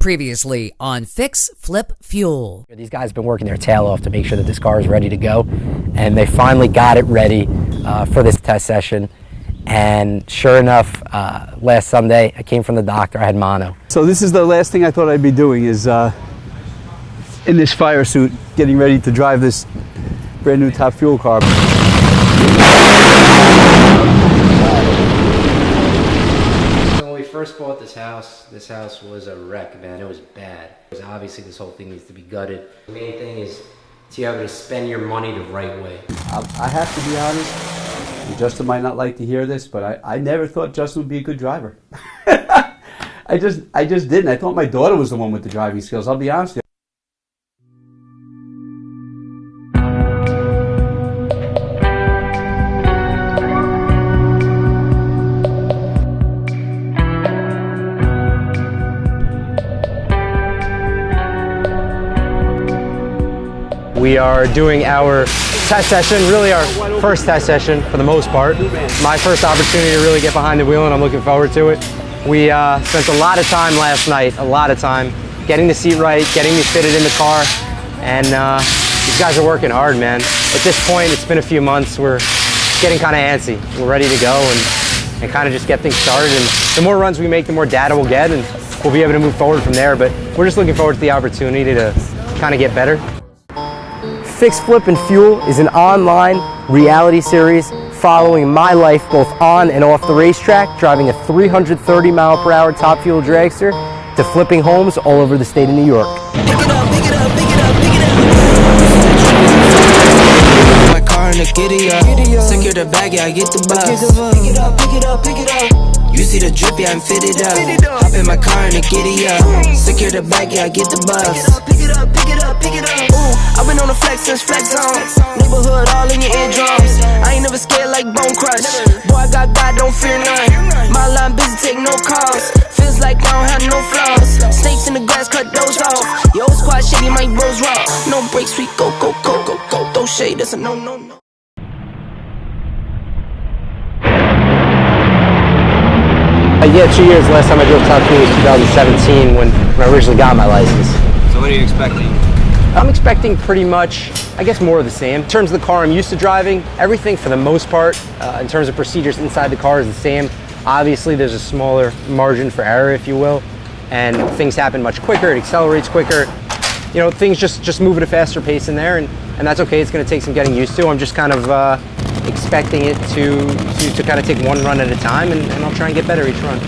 Previously on Fix, Flip, Fuel. These guys have been working their tail off to make sure that this car is ready to go, and they finally got it ready for this test session. And sure enough, last Sunday, I came from the doctor, I had mono. So this is the last thing I thought I'd be doing, is in this fire suit, getting ready to drive this brand new Top Fuel car. When we first bought this house was a wreck, man. It was bad. Obviously, this whole thing needs to be gutted. The main thing is to be able to spend your money the right way. I have to be honest, and Justin might not like to hear this, but I never thought Justin would be a good driver. I just didn't. I thought my daughter was the one with the driving skills, I'll be honest with you. We are doing our test session, really our first test session for the most part. My first opportunity to really get behind the wheel, and I'm looking forward to it. We spent a lot of time last night, getting the seat right, getting me fitted in the car, and these guys are working hard, man. At this point, it's been a few months, we're getting kind of antsy. We're ready to go and kind of just get things started, and the more runs we make, the more data we'll get, and we'll be able to move forward from there, but we're just looking forward to the opportunity to kind of get better. Fix, Flip, and Fuel is an online reality series following my life both on and off the racetrack, driving a 330-mile-per-hour Top Fuel dragster to flipping homes all over the state of New York. Pick it up, pick it up, pick it up, pick it up. My car in the giddy up. Secure the bag, yeah, I get the bus. Pick it up, pick it up, pick it up. You see the drip, yeah, I'm fitted up. Hop in my car and the giddy up. Secure the bag, yeah, I get the bus. Pick it up, pick it up, pick it up, pick it up. Ooh, I've been on the flex since flex on. Neighborhood all in your eardrums. I ain't never scared like Bone Crush. Boy, I got God, don't fear none. My line busy, take no calls. Feels like I don't have no flaws. Snakes in the grass, cut those off. Yo, squad shady, my bros raw. No breaks, we go, go, go, go, go. Throw shade, that's a no, no, no. Yeah, 2 years. Last time I drove Top Fuel was 2017 when I originally got my license. So what are you expecting? I'm expecting pretty much, I guess, more of the same. In terms of the car I'm used to driving, everything for the most part, in terms of procedures inside the car is the same. Obviously, there's a smaller margin for error, if you will, and things happen much quicker, it accelerates quicker. You know, things just move at a faster pace in there, and that's okay. It's going to take some getting used to. I'm just kind of expecting it to kind of take one run at a time, and I'll try and get better each run.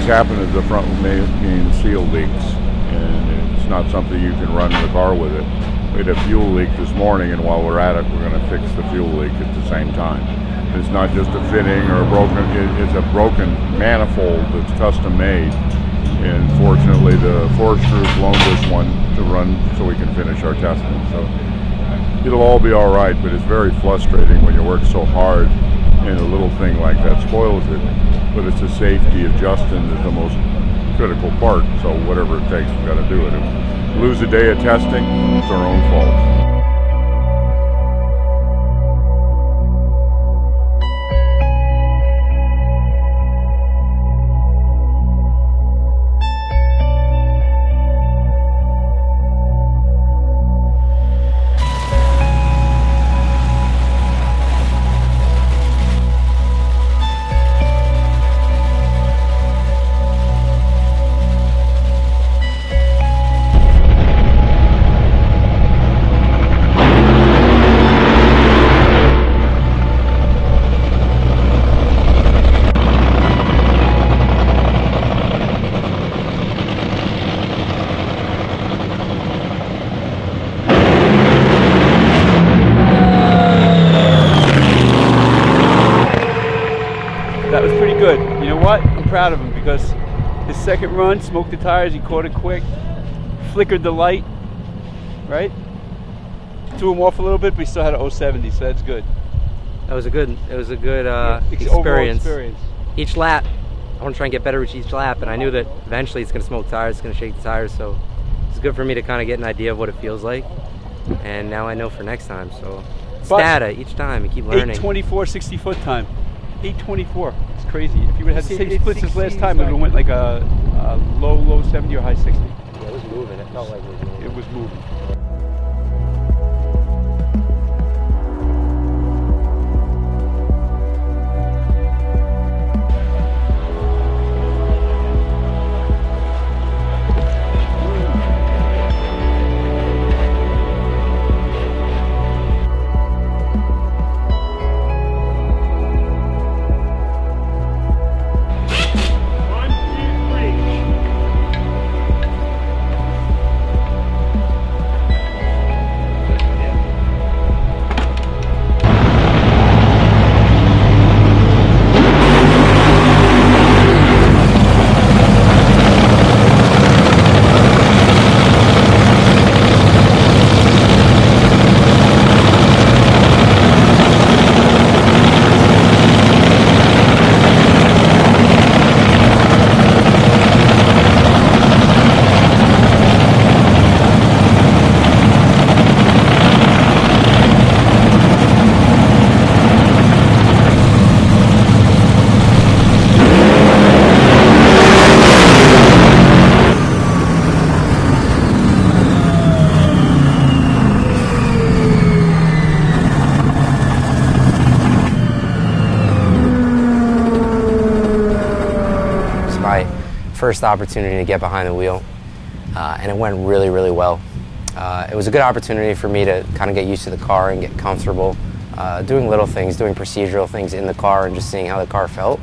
Happened is the front main seal leaks, and it's not something you can run the car with it. We had a fuel leak this morning, and while we're at it, we're going to fix the fuel leak at the same time. It's not just a fitting or a broken, it's a broken manifold that's custom made, and fortunately the Foresters loaned us one to run so we can finish our testing. So it'll all be all right, but it's very frustrating when you work so hard and a little thing like that spoils it. But it's the safety of Justin is the most critical part, so whatever it takes, we've got to do it. If we lose a day of testing, it's our own fault. good. You know what? I'm proud of him because his second run, smoked the tires, he caught it quick, flickered the light, right? Threw him off a little bit, but he still had an 070, so that's good. It was a good Overall experience. experience. Each lap, I want to try and get better with each lap, and I knew that eventually it's going to smoke tires, it's going to shake the tires, so it's good for me to kind of get an idea of what it feels like, and now I know for next time, so it's data each time and keep learning. 8:24 60-foot time. 8:24. It's crazy. If you would have had the same splits as last time, it would have went like a low 70 or high 60. Yeah, it was moving. It felt like it was moving. It was moving. First opportunity to get behind the wheel, and it went really, really well. It was a good opportunity for me to kind of get used to the car and get comfortable, doing little things, doing procedural things in the car and just seeing how the car felt.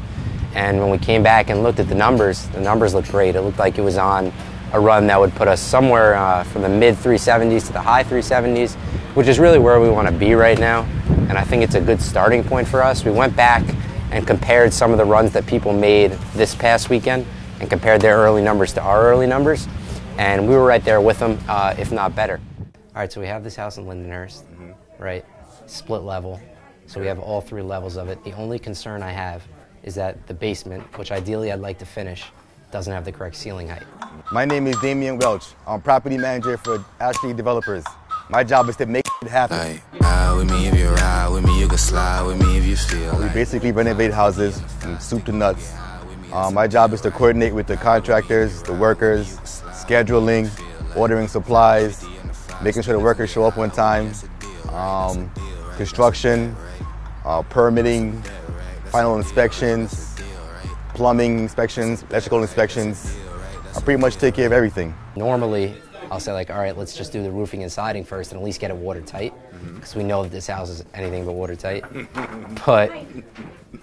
And when we came back and looked at the numbers looked great. It looked like it was on a run that would put us somewhere from the mid 370s to the high 370s, which is really where we want to be right now. And I think it's a good starting point for us. We went back and compared some of the runs that people made this past weekend and compared their early numbers to our early numbers, and we were right there with them, if not better. All right, so we have this house in Lindenhurst, right? Split level, so we have all three levels of it. The only concern I have is that the basement, which ideally I'd like to finish, doesn't have the correct ceiling height. My name is Damian Welch. I'm property manager for Ashley Developers. My job is to make it happen. Ride with me if you ride with me, you can slide with me if you feel We basically renovate houses from soup to nuts. My job is to coordinate with the contractors, the workers, scheduling, ordering supplies, making sure the workers show up on time, construction, permitting, final inspections, plumbing inspections, electrical inspections. I pretty much take care of everything. Normally, I'll say like, all right, let's just do the roofing and siding first and at least get it watertight, because we know that this house is anything but watertight. But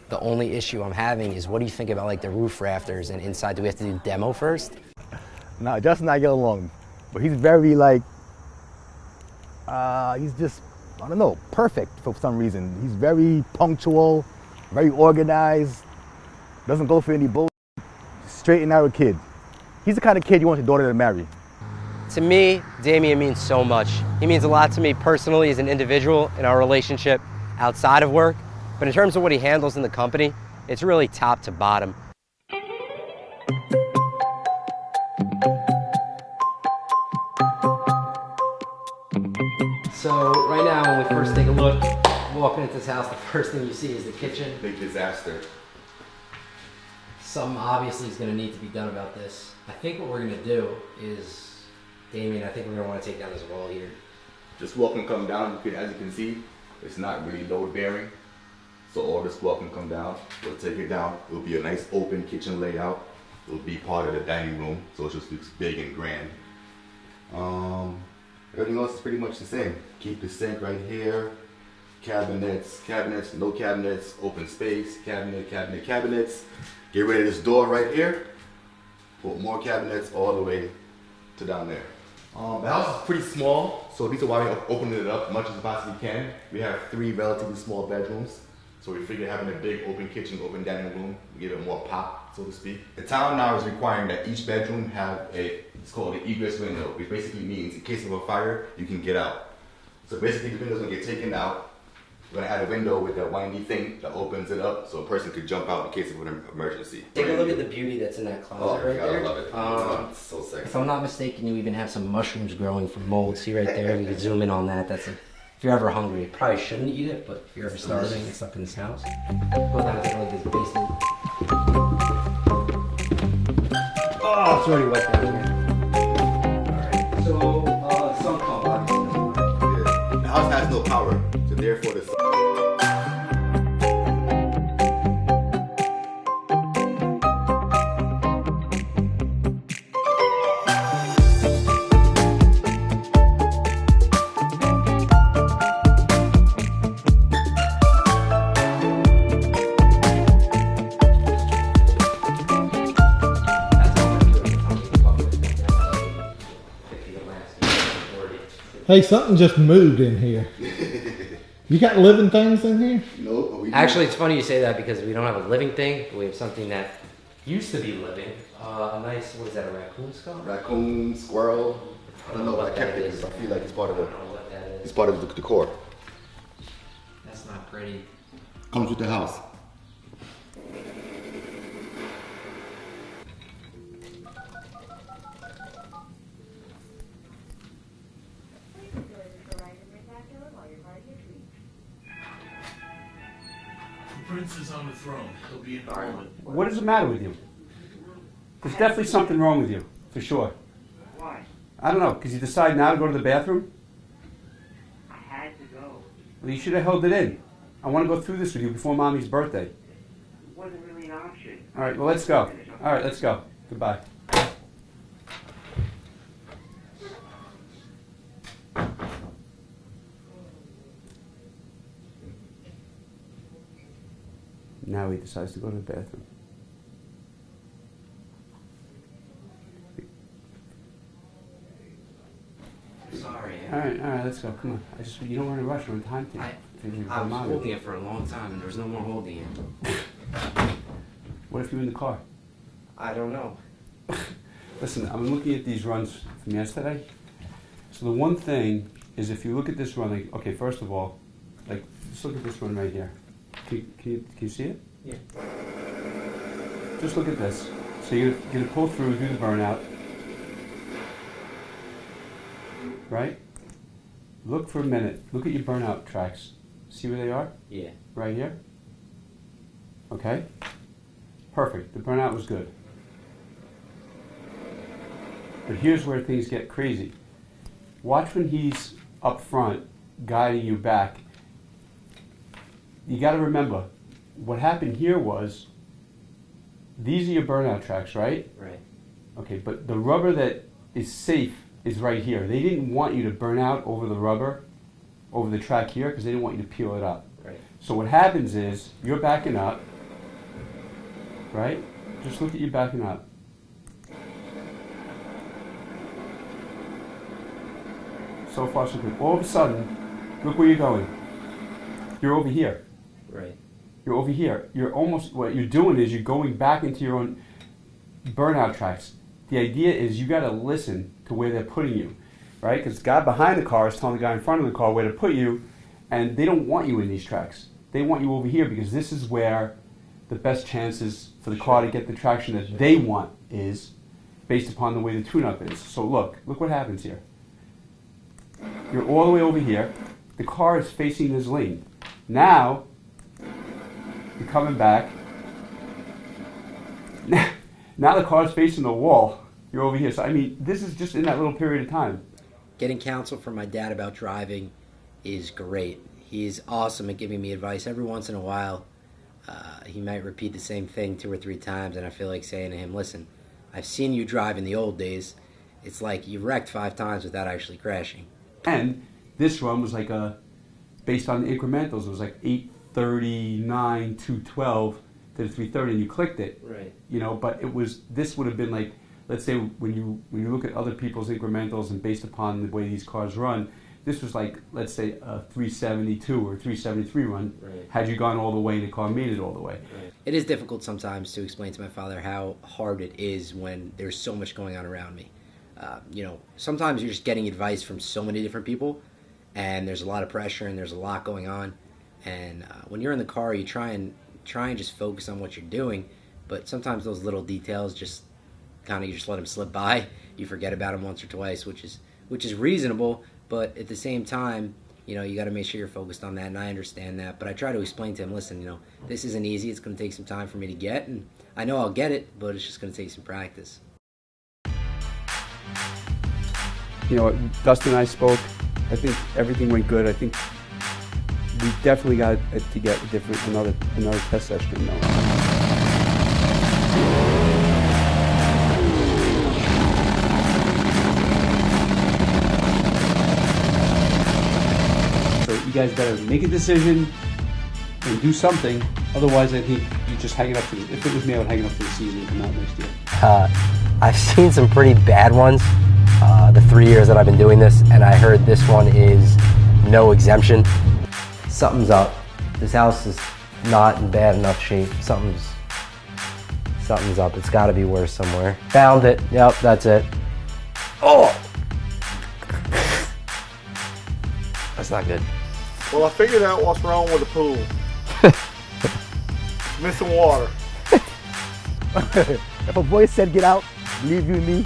the only issue I'm having is, what do you think about like the roof rafters and inside? Do we have to do demo first? Nah, Justin and I get along, but he's very like, he's just, I don't know, perfect for some reason. He's very punctual, very organized, doesn't go for any bullshit, straight and narrow kid. He's the kind of kid you want your daughter to marry. To me, Damian means so much. He means a lot to me personally as an individual in our relationship outside of work. But in terms of what he handles in the company, it's really top to bottom. So right now, when we first take a look, walking into this house, the first thing you see is the kitchen. Big disaster. Something obviously is going to need to be done about this. I think what we're going to do is, Damian, I think we're going to want to take down this wall here. This wall can come down, as you can see, it's not really load bearing. So all this wall can come down, we'll take it down. It'll be a nice open kitchen layout. It'll be part of the dining room, so it just looks big and grand. Everything else is pretty much the same. Keep the sink right here. Cabinets, no cabinets, open space, cabinets. Get rid of this door right here. Put more cabinets all the way to down there. The house is pretty small, so these are why we're opening it up as much as we possibly can. We have 3 relatively small bedrooms, so we figured having a big open kitchen, open dining room, give it more pop, so to speak. The town now is requiring that each bedroom have a It's called the egress window, which basically means in case of a fire, you can get out. So basically the window's gonna get taken out. We're gonna add a window with that windy thing that opens it up so a person could jump out in case of an emergency. Take a look at the beauty that's in that closet right God, there. I love it. It's so sexy. If I'm not mistaken, you even have some mushrooms growing from mold. See right there, we can zoom in on that. That's if you're ever hungry, you probably shouldn't eat it, but if you're ever starving and stuck in this house, go down and take a look at this basement. Oh, it's already wet down here. Alright, so sump pump obviously. Yeah. The house has no power, so therefore the Hey, something just moved in here. You got living things in here? no. Actually, it's funny you say that because we don't have a living thing. We have something that used to be living. A nice, what is that, a raccoon skull? Raccoon, squirrel. I don't know, but I kept it because I feel like it's part of the. I don't know what that is. It's part of the decor. That's not pretty. Comes with the house. The prince is on the throne. He'll be in Parliament. What is the matter with you? There's definitely something wrong with you, for sure. Why? I don't know, because you decided now to go to the bathroom? I had to go. Well, you should have held it in. I want to go through this with you before Mommy's birthday. It wasn't really an option. All right, well, let's go. All right, let's go. Goodbye. Now he decides to go to the bathroom. Sorry. All right, let's go. Come on. You don't want to rush. We're in time. I was holding it for a long time, and there was no more holding it. What if you're in the car? I don't know. Listen, I'm looking at these runs from yesterday. So the one thing is, if you look at this run, like, okay, first of all, like, just look at this run right here. Can you see it? Yeah. Just look at this. So you're going to pull through, do the burnout. Right? Look for a minute. Look at your burnout tracks. See where they are? Yeah. Right here? Okay? Perfect. The burnout was good. But here's where things get crazy. Watch when he's up front, guiding you back. You got to remember, what happened here was, these are your burnout tracks, right? Right. Okay, but the rubber that is safe is right here. They didn't want you to burn out over the rubber, over the track here, because they didn't want you to peel it up. Right. So what happens is, you're backing up, right? Just look at you backing up. So far, so good. All of a sudden, look where you're going. You're over here. Right. You're over here. You're almost, what you're doing is you're going back into your own burnout tracks. The idea is you got to listen to where they're putting you, right? Because the guy behind the car is telling the guy in front of the car where to put you, and they don't want you in these tracks. They want you over here because this is where the best chances for the car to get the traction that they want is based upon the way the tune-up is. So look what happens here. You're all the way over here. The car is facing this lane. Now, you're coming back. Now the car's facing the wall. You're over here. So, I mean, this is just in that little period of time. Getting counsel from my dad about driving is great. He's awesome at giving me advice. Every once in a while, he might repeat the same thing 2 or 3 times, and I feel like saying to him, listen, I've seen you drive in the old days. It's like you wrecked 5 times without actually crashing. And this run was like based on the incrementals, it was like 839, 212 to the 330, and you clicked it. Right. You know, but this would have been like, let's say when you look at other people's incrementals and based upon the way these cars run, this was like, let's say a 372 or 373 run. Right. Had you gone all the way and the car made it all the way. Right. It is difficult sometimes to explain to my father how hard it is when there's so much going on around me. You know, sometimes you're just getting advice from so many different people, and there's a lot of pressure and there's a lot going on. And when you're in the car, you try and just focus on what you're doing, but sometimes those little details just kind of, you just let them slip by. You forget about them once or twice, which is reasonable, but at the same time, you know, you got to make sure you're focused on that, and I understand that. But I try to explain to him, listen, you know, this isn't easy. It's going to take some time for me to get, and I know I'll get it, but it's just going to take some practice. You know, Dustin and I spoke. I think everything went good. I think we definitely got to get another test session. So you guys better make a decision and do something. Otherwise, I think you just hang it up. If it was me, I would hang it up for the season and come out next year. I've seen some pretty bad ones the 3 years that I've been doing this, and I heard this one is no exemption. Something's up. This house is not in bad enough shape. Something's up. It's got to be worse somewhere. Found it. Yep, that's it. Oh! That's not good. Well, I figured out what's wrong with the pool. Missing water. If a voice said get out, believe you me,